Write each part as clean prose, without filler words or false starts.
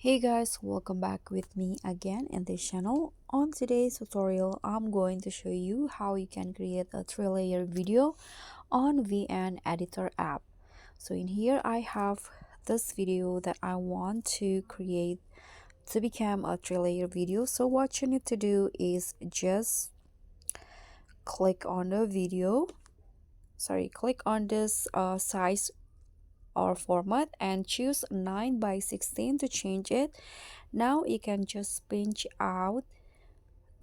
Hey guys, welcome back with me again in this channel. On today's tutorial, I'm going to show you how you can create a 3-layer video on VN Editor app. So in here I have this video that I want to create to become a 3-layer video. So what you need to do is just click on the video, click on this size or format and choose 9:16 to change it. Now you can just pinch out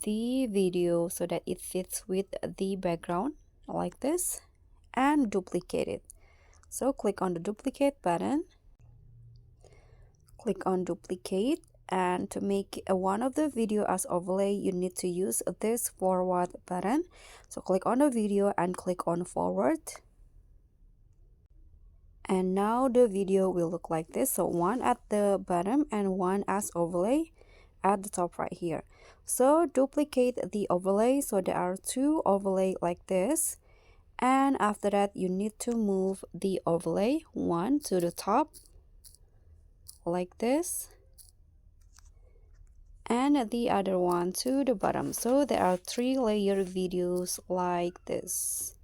the video so that it fits with the background like this and duplicate it. So click on the duplicate button, click on duplicate, and to make one of the video as overlay you need to use this forward button. So click on the video and click on forward, and now the video will look like this. So one at the bottom and one as overlay at the top right here. So duplicate the overlay, so there are two overlay like this, and after that you need to move the overlay one to the top like this and the other one to the bottom. So there are 3-layer videos like this.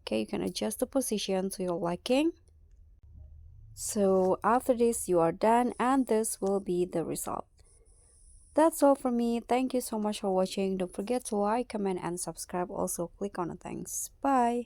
Okay, you can adjust the position to your liking. So after this you are done, and this will be the result. That's all from me. Thank you so much for watching. Don't forget to like, comment, and subscribe. Also click on the thanks. Bye.